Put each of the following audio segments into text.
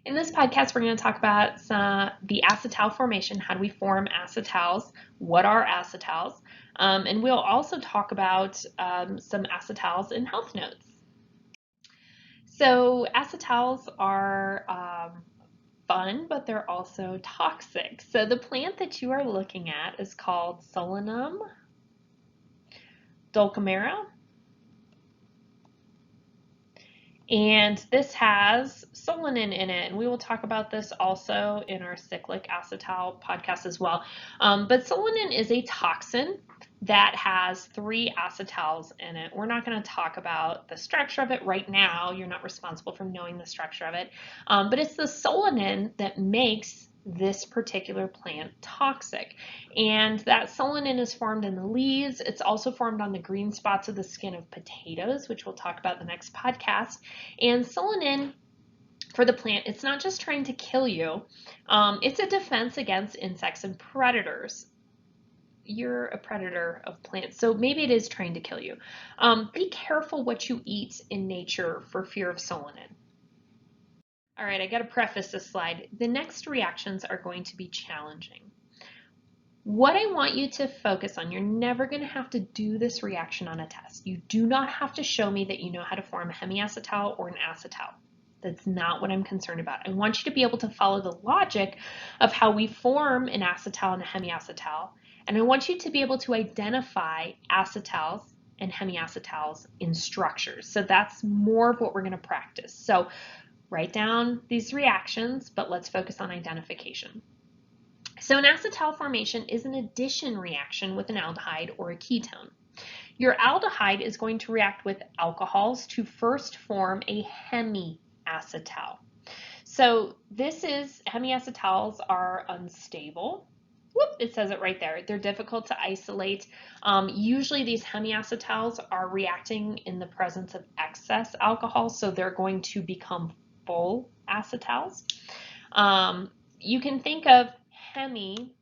In this podcast, we're going to talk about the acetal formation. How do we form acetals? What are acetals? And we'll also talk about some acetals in health notes. So acetals are fun, but they're also toxic. So the plant that you are looking at is called Solanum dulcamara. And this has solanin in it, and we will talk about this also in our cyclic acetal podcast as well. But solanin is a toxin that has 3 acetals in it. We're not going to talk about the structure of it right now. You're not responsible for knowing the structure of it. But it's the solanin that makes this particular plant toxic. And that solanin is formed in the leaves. It's also formed on the green spots of the skin of potatoes, which we'll talk about in the next podcast. And solanin for the plant, it's not just trying to kill you. It's a defense against insects and predators. You're a predator of plants, so maybe it is trying to kill you. Be careful what you eat in nature for fear of solanin. All right, I got to preface this slide. The next reactions are going to be challenging. What I want you to focus on, you're never going to have to do this reaction on a test. You do not have to show me that you know how to form a hemiacetal or an acetal. That's not what I'm concerned about. I want you to be able to follow the logic of how we form an acetal and a hemiacetal, and I want you to be able to identify acetals and hemiacetals in structures. So that's more of what we're going to practice. So write down these reactions, but let's focus on identification. So an acetal formation is an addition reaction with an aldehyde or a ketone. Your aldehyde is going to react with alcohols to first form a hemiacetal. So hemiacetals are unstable. Whoop, it says it right there. They're difficult to isolate. Usually these hemiacetals are reacting in the presence of excess alcohol, so they're going to become full acetals. You can think of hemi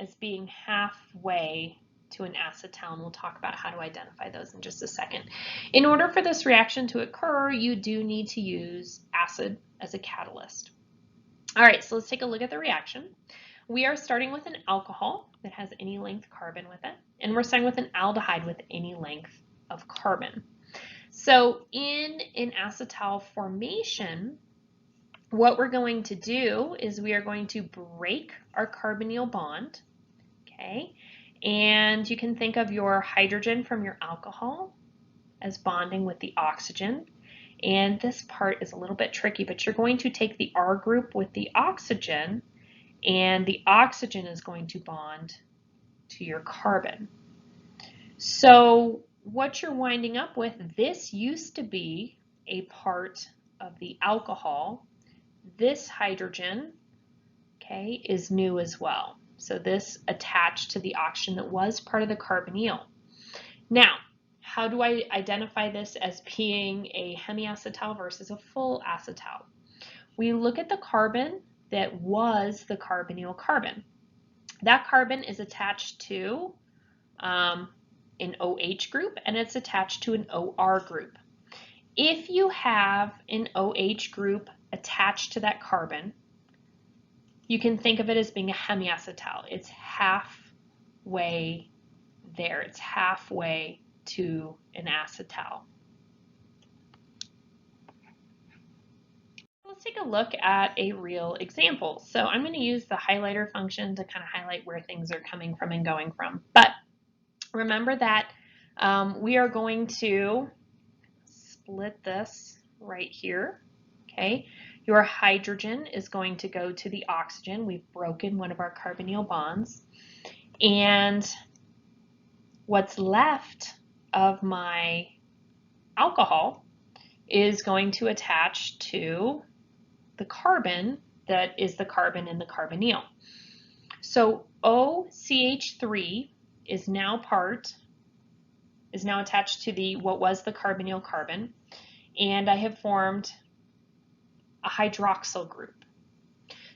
as being halfway to an acetal, and we'll talk about how to identify those in just a second. In order for this reaction to occur, you do need to use acid as a catalyst. All right, so let's take a look at the reaction. We are starting with an alcohol that has any length carbon with it, and we're starting with an aldehyde with any length of carbon. So in an acetal formation, what we're going to do is we are going to break our carbonyl bond, okay? And you can think of your hydrogen from your alcohol as bonding with the oxygen. And this part is a little bit tricky, but you're going to take the R group with the oxygen, and the oxygen is going to bond to your carbon. So what you're winding up with, this used to be a part of the alcohol. This hydrogen, okay, is new as well. So this attached to the oxygen that was part of the carbonyl. Now, how do I identify this as being a hemiacetal versus a full acetal? We look at the carbon that was the carbonyl carbon. That carbon is attached to an OH group, and it's attached to an OR group. If you have an OH group attached to that carbon, you can think of it as being a hemiacetal. It's halfway there. It's halfway to an acetal. Let's take a look at a real example. So I'm going to use the highlighter function to kind of highlight where things are coming from and going from. But remember that we are going to split this right here, okay? Your hydrogen is going to go to the oxygen. We've broken one of our carbonyl bonds. And what's left of my alcohol is going to attach to the carbon that is the carbon in the carbonyl. So OCH3 is now attached to what was the carbonyl carbon, and I have formed a hydroxyl group.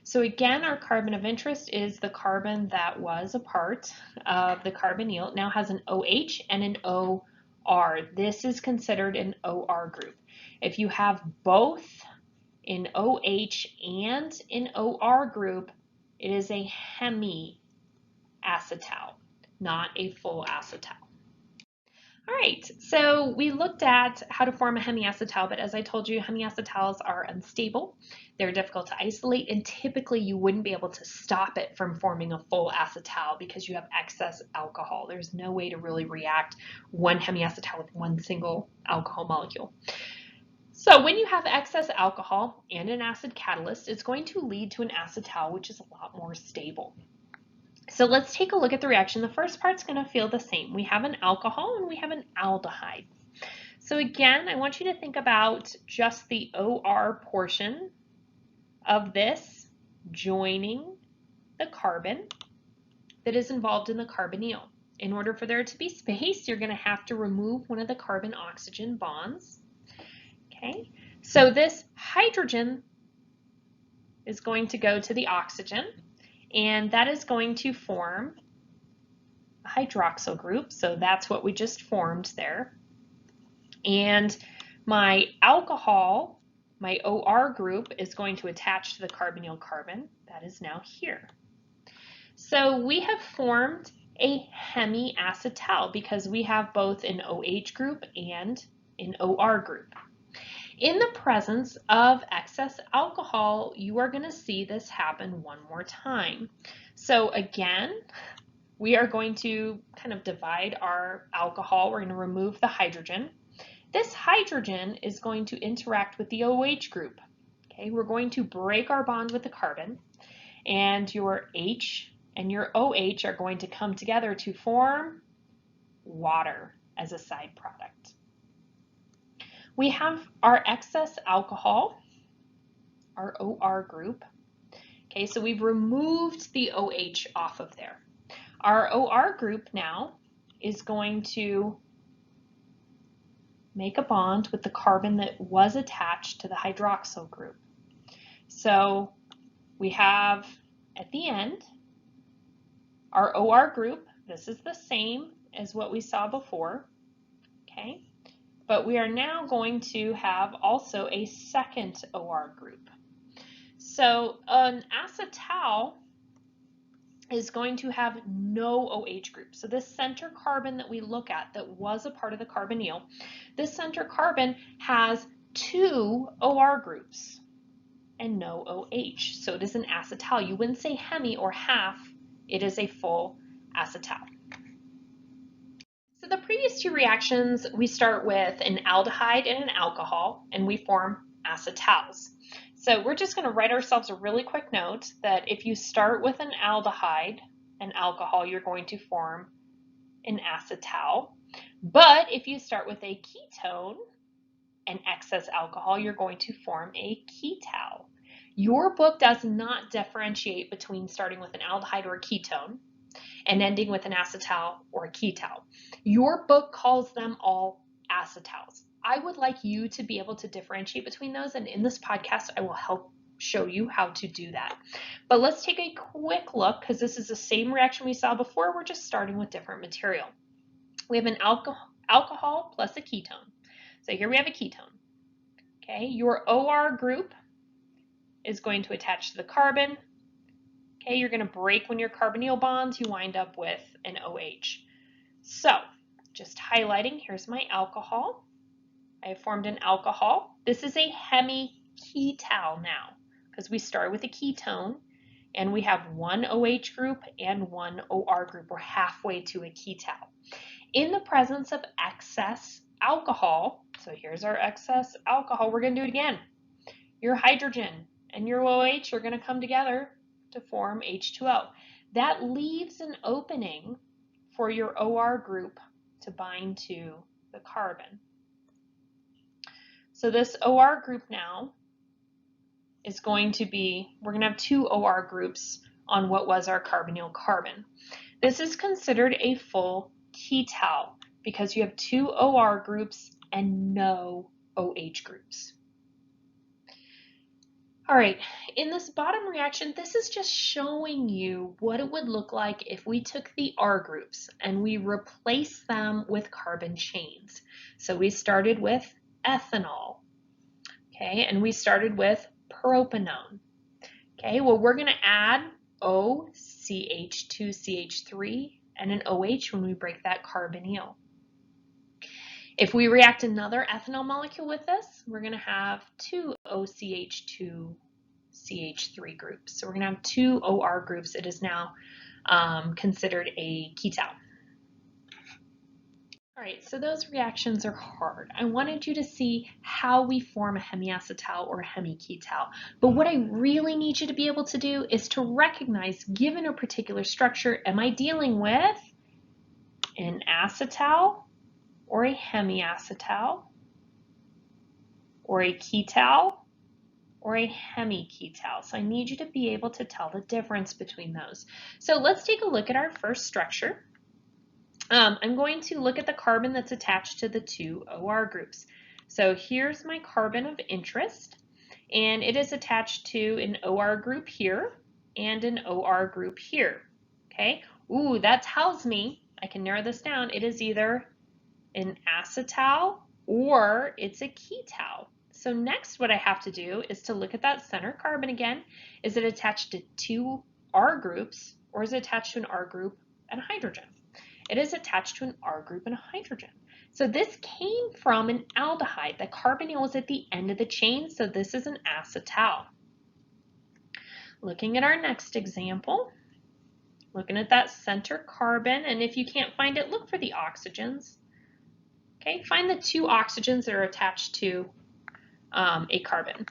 So again, our carbon of interest is the carbon that was a part of the carbonyl. It now has an OH and an OR. This is considered an OR group. If you have both in OH and in OR group, it is a hemiacetal, not a full acetal. All right, so we looked at how to form a hemiacetal, but as I told you, hemiacetals are unstable. They're difficult to isolate, and typically you wouldn't be able to stop it from forming a full acetal because you have excess alcohol. There's no way to really react one hemiacetal with one single alcohol molecule. So when you have excess alcohol and an acid catalyst, it's going to lead to an acetal, which is a lot more stable. So let's take a look at the reaction. The first part's going to feel the same. We have an alcohol and we have an aldehyde. So again, I want you to think about just the OR portion of this joining the carbon that is involved in the carbonyl. In order for there to be space, you're going to have to remove one of the carbon-oxygen bonds. Okay, so this hydrogen is going to go to the oxygen, and that is going to form a hydroxyl group. So that's what we just formed there. And my alcohol, my OR group, is going to attach to the carbonyl carbon. That is now here. So we have formed a hemiacetal because we have both an OH group and an OR group. In the presence of excess alcohol, you are going to see this happen one more time. So again, we are going to kind of divide our alcohol. We're going to remove the hydrogen. This hydrogen is going to interact with the OH group. Okay, we're going to break our bond with the carbon, and your H and your OH are going to come together to form water as a side product. We have our excess alcohol, our OR group. Okay, so we've removed the OH off of there. Our OR group now is going to make a bond with the carbon that was attached to the hydroxyl group. So we have at the end our OR group. This is the same as what we saw before. Okay. But we are now going to have also a second OR group. So an acetal is going to have no OH group. So this center carbon that we look at that was a part of the carbonyl, this center carbon has two OR groups and no OH. So it is an acetal. You wouldn't say hemi or half. It is a full acetal. So the previous two reactions, we start with an aldehyde and an alcohol, and we form acetals. So we're just going to write ourselves a really quick note that if you start with an aldehyde and alcohol, you're going to form an acetal. But if you start with a ketone and excess alcohol, you're going to form a ketal. Your book does not differentiate between starting with an aldehyde or a ketone and ending with an acetal or a ketal. Your book calls them all acetals. I would like you to be able to differentiate between those, and in this podcast I will help show you how to do that. But let's take a quick look, because this is the same reaction we saw before. We're just starting with different material. We have an alcohol plus a ketone. So here we have a ketone. Okay, your OR group is going to attach to the carbon. Okay, you're going to break one of your carbonyl bonds, you wind up with an OH. So, just highlighting, here's my alcohol. I have formed an alcohol. This is a hemiketal now, because we start with a ketone, and we have one OH group and one OR group. We're halfway to a ketal. In the presence of excess alcohol, so here's our excess alcohol, we're going to do it again. Your hydrogen and your OH are going to come together to form H2O. That leaves an opening for your OR group to bind to the carbon. So this OR group now is going to be, we're going to have two OR groups on what was our carbonyl carbon. This is considered a full ketal because you have two OR groups and no OH groups. All right, in this bottom reaction, this is just showing you what it would look like if we took the R groups and we replaced them with carbon chains. So we started with ethanol, okay, and we started with propanone. Okay, well, we're going to add OCH2CH3 and an OH when we break that carbonyl. If we react another ethanol molecule with this, we're going to have two OCH2CH3 groups. So we're going to have two OR groups. It is now considered a ketal. All right, so those reactions are hard. I wanted you to see how we form a hemiacetal or a hemiketal. But what I really need you to be able to do is to recognize, given a particular structure, am I dealing with an acetal or a hemiacetal or a ketal or a hemiketal? So I need you to be able to tell the difference between those. So let's take a look at our first structure. I'm going to look at the carbon that's attached to the two OR groups. So here's my carbon of interest, and it is attached to an OR group here and an OR group here. Okay, ooh, that tells me, I can narrow this down, it is either an acetal or it's a ketal. So next what I have to do is to look at that center carbon again. Is it attached to two R groups, or is it attached to an R group and a hydrogen? It is attached to an R group and a hydrogen. So this came from an aldehyde. The carbonyl was at the end of the chain, so this is an acetal. Looking at our next example, looking at that center carbon, and if you can't find it, look for the oxygens. Okay, find the two oxygens that are attached to a carbon.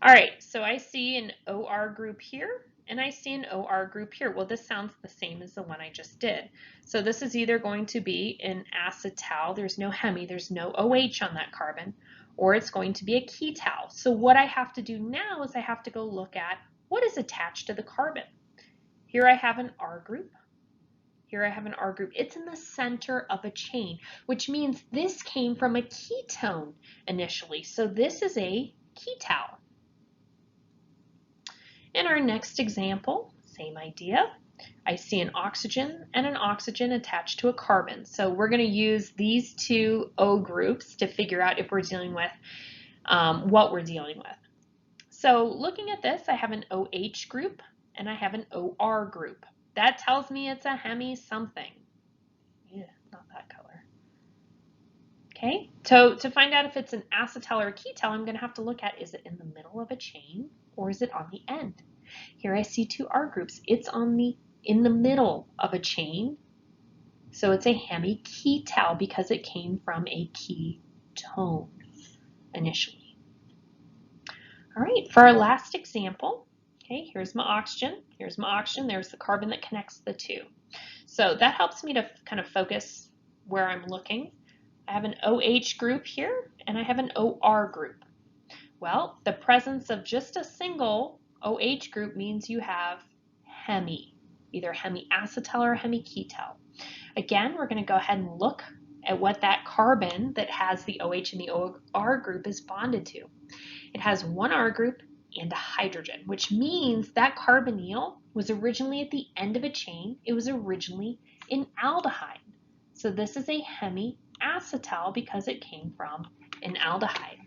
All right, so I see an OR group here, and I see an OR group here. Well, this sounds the same as the one I just did. So this is either going to be an acetal, there's no hemi, there's no OH on that carbon, or it's going to be a ketal. So what I have to do now is I have to go look at what is attached to the carbon. Here I have an R group. Here I have an R group. It's in the center of a chain, which means this came from a ketone initially. So this is a ketal. In our next example, same idea. I see an oxygen and an oxygen attached to a carbon. So we're going to use these two O groups to figure out if we're dealing with what we're dealing with. So looking at this, I have an OH group and I have an OR group. That tells me it's a hemi something. Yeah, not that color. Okay, so to find out if it's an acetal or a ketal, I'm going to have to look at, is it in the middle of a chain or is it on the end? Here I see two R groups. It's in the middle of a chain, so it's a hemiketal because it came from a ketone initially. All right, for our last example, okay, here's my oxygen, there's the carbon that connects the two. So that helps me to kind of focus where I'm looking. I have an OH group here, and I have an OR group. Well, the presence of just a single OH group means you have hemi, either hemiacetal or hemiketal. Again, we're going to go ahead and look at what that carbon that has the OH and the OR group is bonded to. It has one R group and a hydrogen, which means that carbonyl was originally at the end of a chain. It was originally an aldehyde. So this is a hemiacetal because it came from an aldehyde.